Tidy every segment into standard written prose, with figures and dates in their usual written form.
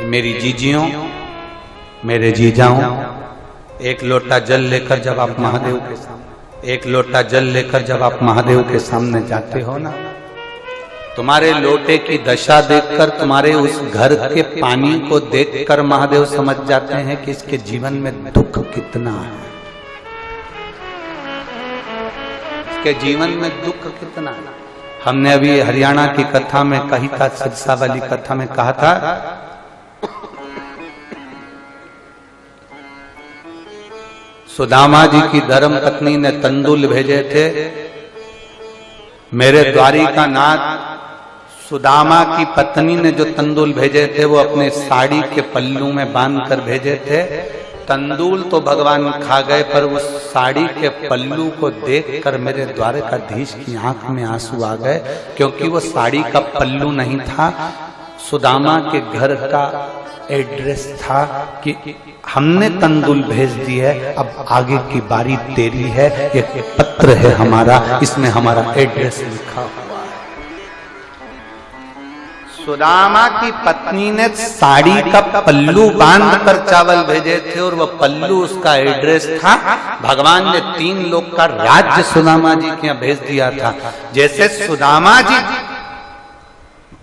मेरी जीजियों, मेरे जीजाओं, एक लोटा जल लेकर जब आप महादेव के सामने, एक लोटा जल लेकर जब आप महादेव के सामने जाते हो ना, तुम्हारे लोटे की दशा देखकर, तुम्हारे उस घर के पानी को देखकर महादेव समझ जाते हैं कि इसके जीवन में दुख कितना है, इसके जीवन में दुख कितना है। हमने अभी हरियाणा की कथा में कही था, सिरसा वाली कथा में कहा था, सुदामा जी की धर्म पत्नी ने तंदुल भेजे थे। मेरे द्वारिकानाथ सुदामा की पत्नी ने जो तंदुल भेजे थे वो अपने साड़ी के पल्लू में बांध कर भेजे थे। तंदूल तो भगवान खा गए, पर उस साड़ी के पल्लू को देखकर मेरे द्वारकाधीश की आंख में आंसू आ गए, क्योंकि वो साड़ी का पल्लू नहीं था, सुदामा के घर का एड्रेस था कि हमने तंदूल भेज दी है, अब आगे की बारी तेरी है, एक पत्र है हमारा, इसमें हमारा एड्रेस लिखा हुआ है। सुदामा की पत्नी ने साड़ी का पल्लू बांध कर चावल भेजे थे और वह पल्लू उसका एड्रेस था। भगवान ने 3 लोक का राज्य सुदामा जी के यहाँ भेज दिया था। जैसे सुदामा जी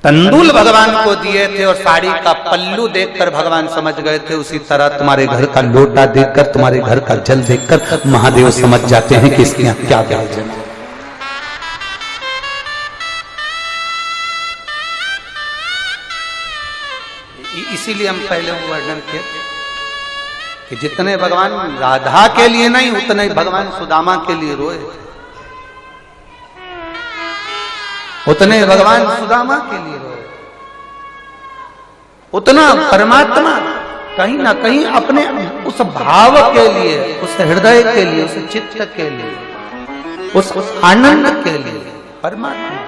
तंदूल भगवान को दिए थे और साड़ी का पल्लू देखकर भगवान समझ गए थे, उसी तरह तुम्हारे घर का लोटा देखकर, तुम्हारे घर का जल देखकर महादेव समझ जाते हैं कि इसके यहाँ क्या व्यंजन है। इसीलिए हम पहले वर्णन किए कि जितने भगवान राधा के लिए नहीं, उतने ही भगवान सुदामा के लिए रोए, उतने भगवान सुदामा के लिए रोए, उतना परमात्मा कहीं ना कहीं अपने उस भाव के लिए, उस हृदय के लिए, उस चित्त के लिए, उस आनंद के लिए परमात्मा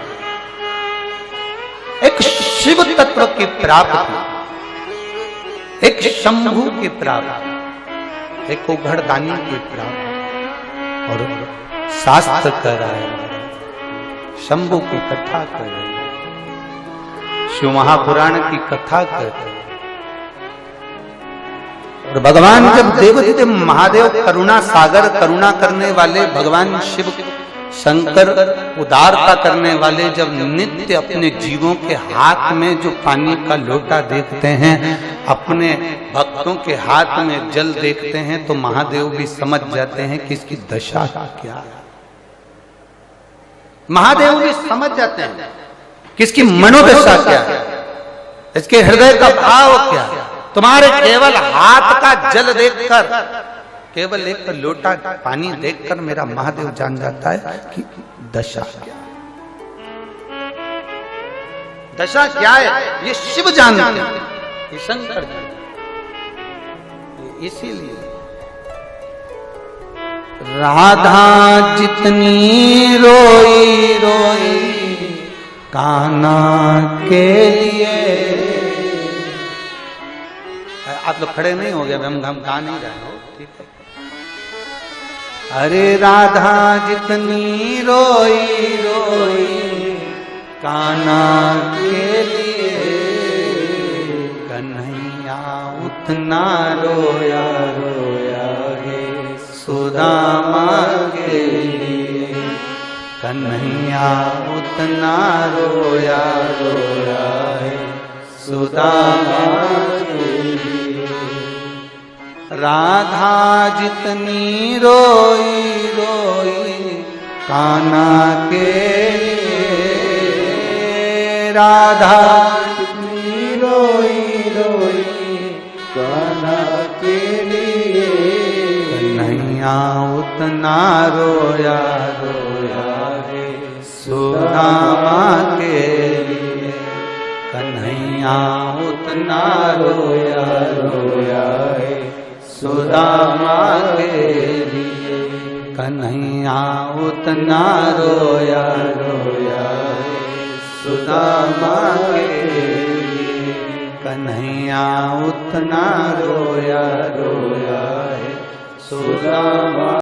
एक शिव तत्व की प्राप्ति, एक शंभु की प्राप्ति, एक उघड़दानी की प्राप्ति, और शास्त्र कह रहा है शंभु की कथा कर रहे हैं, शिव महापुराण की कथा कर रहे हैं। और भगवान जब देव महादेव करुणा सागर, करुणा करने वाले भगवान शिव शंकर, उदारता करने वाले, जब नित्य अपने जीवों के हाथ में जो पानी का लोटा देखते हैं, अपने भक्तों के हाथ में जल देखते हैं, तो महादेव भी समझ जाते हैं कि इसकी दशा क्या है। महादेव भी समझ जाते हैं कि इसकी मनोदशा क्या है, इसके हृदय का भाव क्या है। तुम्हारे केवल हाथ का जल देखकर, केवल एक लोटा पानी देखकर मेरा महादेव जान जाता है कि दशा क्या है, दशा क्या है। ये शिव जानते हैं, ये शंकर जानते हैं। इसीलिए राधा जितनी रोई रोई कान्हा के लिए, आप लोग खड़े नहीं हो गए, हम गा नहीं रहे हो, ठीक है। अरे राधा जितनी रोई रोई कान्हा के लिए, कन्हैया उतना रोया रोया है सुदामा के लिए, कन्हैया उतना रोया रोया है सुदामा के लिए। राधा जितनी रोई रोई कान्हा के लिए, राधा जितनी रोई रोई कान्हा के लिए, कन्हैया उतना रोया रोया है सुदामा के लिए, कन्हैया उतना रोया रोया है सुदामा के लिए, कन्हैया उतना रोया रोया है सुदामा के लिए, कन्हैया उतना रोया रोया है सुदामा।